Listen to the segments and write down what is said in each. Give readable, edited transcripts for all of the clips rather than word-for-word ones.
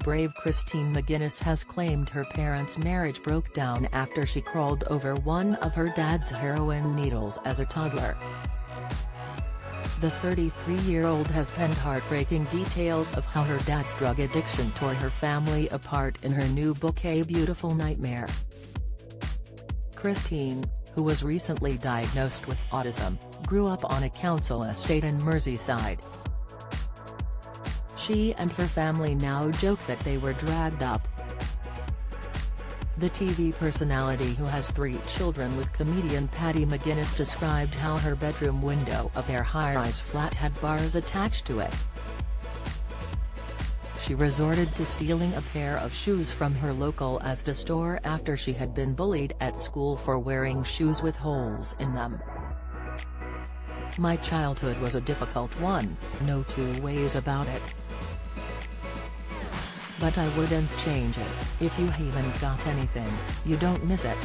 brave Christine McGuinness has claimed her parents' marriage broke down after she crawled over one of her dad's heroin needles as a toddler. The 33-year-old has penned heartbreaking details of how her dad's drug addiction tore her family apart in her new book A Beautiful Nightmare. Christine, who was recently diagnosed with autism, grew up on a council estate in Merseyside. She and her family now joke that they were dragged up. The TV personality, who has 3 children with comedian Paddy McGuinness, described how her bedroom window of their high-rise flat had bars attached to it. She resorted to stealing a pair of shoes from her local Asda store after she had been bullied at school for wearing shoes with holes in them. "My childhood was a difficult one, no two ways about it. But I wouldn't change it. If you haven't got anything, you don't miss it.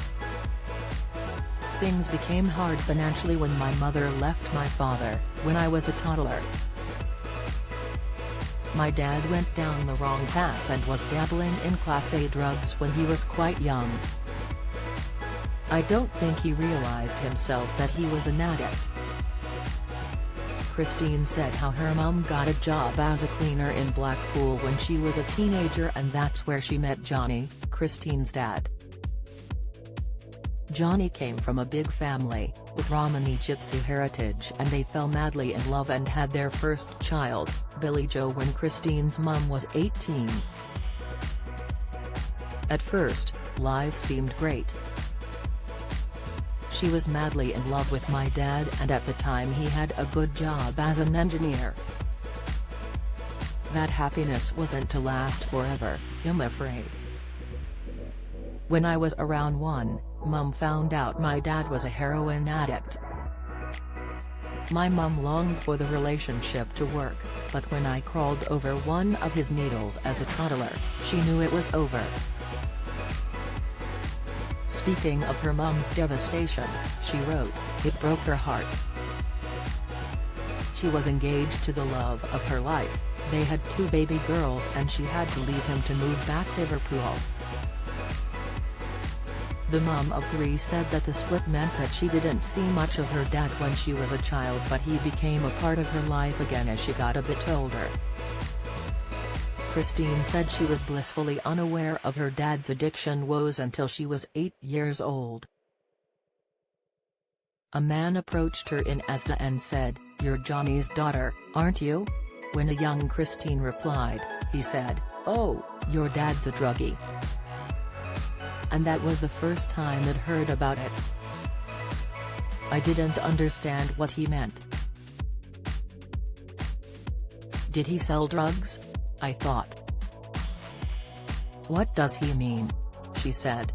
Things became hard financially when my mother left my father, when I was a toddler. My dad went down the wrong path and was dabbling in Class A drugs when he was quite young. I don't think he realized himself that he was an addict." Christine said how her mum got a job as a cleaner in Blackpool when she was a teenager, and that's where she met Johnny, Christine's dad. Johnny came from a big family, with Romani Gypsy heritage, and they fell madly in love and had their first child, Billy Joe, when Christine's mum was 18. "At first, life seemed great. She was madly in love with my dad, and at the time he had a good job as an engineer. That happiness wasn't to last forever, I'm afraid. When I was around 1, Mum found out my dad was a heroin addict. My mum longed for the relationship to work, but when I crawled over one of his needles as a toddler, she knew it was over." Speaking of her mum's devastation, she wrote, "It broke her heart. She was engaged to the love of her life, they had 2 baby girls, and she had to leave him to move back to Liverpool." The mum of 3 said that the split meant that she didn't see much of her dad when she was a child, but he became a part of her life again as she got a bit older. Christine said she was blissfully unaware of her dad's addiction woes until she was 8 years old. "A man approached her in Asda and said, 'You're Johnny's daughter, aren't you?' When a young Christine replied, he said, 'Oh, your dad's a druggie.' And that was the first time I'd heard about it. I didn't understand what he meant. Did he sell drugs? I thought. What does he mean?' she said.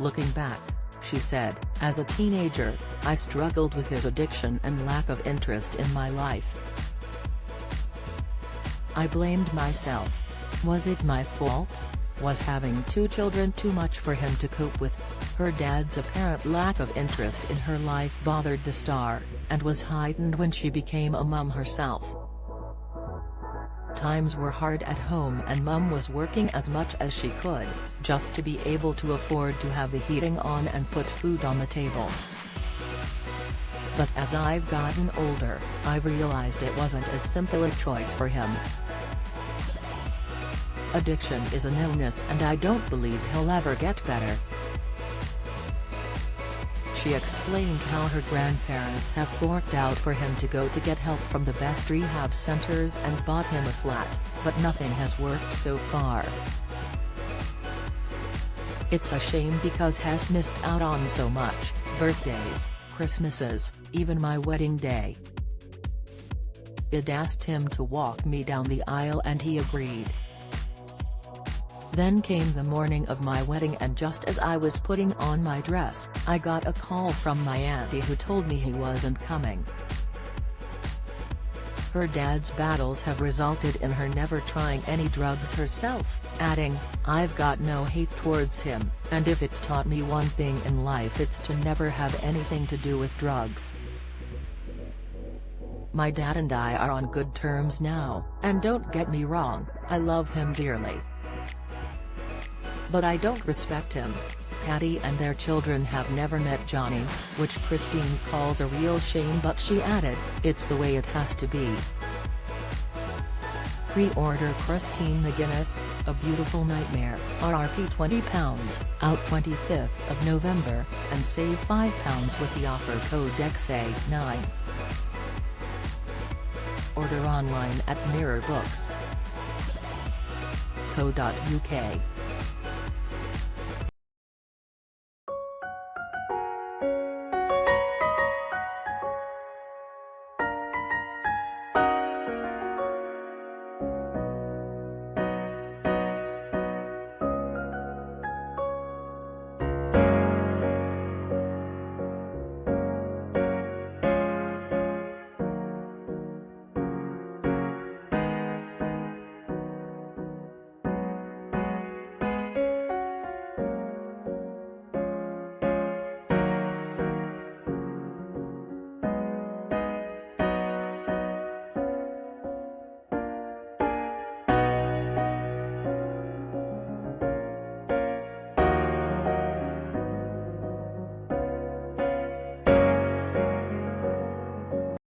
Looking back, she said, as a teenager, I struggled with his addiction and lack of interest in my life. I blamed myself. Was it my fault? Was having 2 children too much for him to cope with? Her dad's apparent lack of interest in her life bothered the star, and was heightened when she became a mum herself. Times were hard at home and Mum was working as much as she could, just to be able to afford to have the heating on and put food on the table. But as I've gotten older, I've realized it wasn't as simple a choice for him. Addiction is an illness and I don't believe he'll ever get better." She explained how her grandparents have forked out for him to go to get help from the best rehab centers and bought him a flat, but nothing has worked so far. "It's a shame because he's missed out on so much, birthdays, Christmases, even my wedding day. I'd asked him to walk me down the aisle and he agreed. Then came the morning of my wedding and just as I was putting on my dress, I got a call from my auntie who told me he wasn't coming." Her dad's battles have resulted in her never trying any drugs herself, adding, "I've got no hate towards him, and if it's taught me one thing in life it's to never have anything to do with drugs." My dad and I are on good terms now, and don't get me wrong, I love him dearly. But I don't respect him. Patty and their children have never met Johnny, which Christine calls a real shame, but she added, it's the way it has to be. Pre-order Christine McGuinness, A Beautiful Nightmare, RRP £20, out 25th of November, and save £5 with the offer code XA9. Order online at mirrorbooks.co.uk.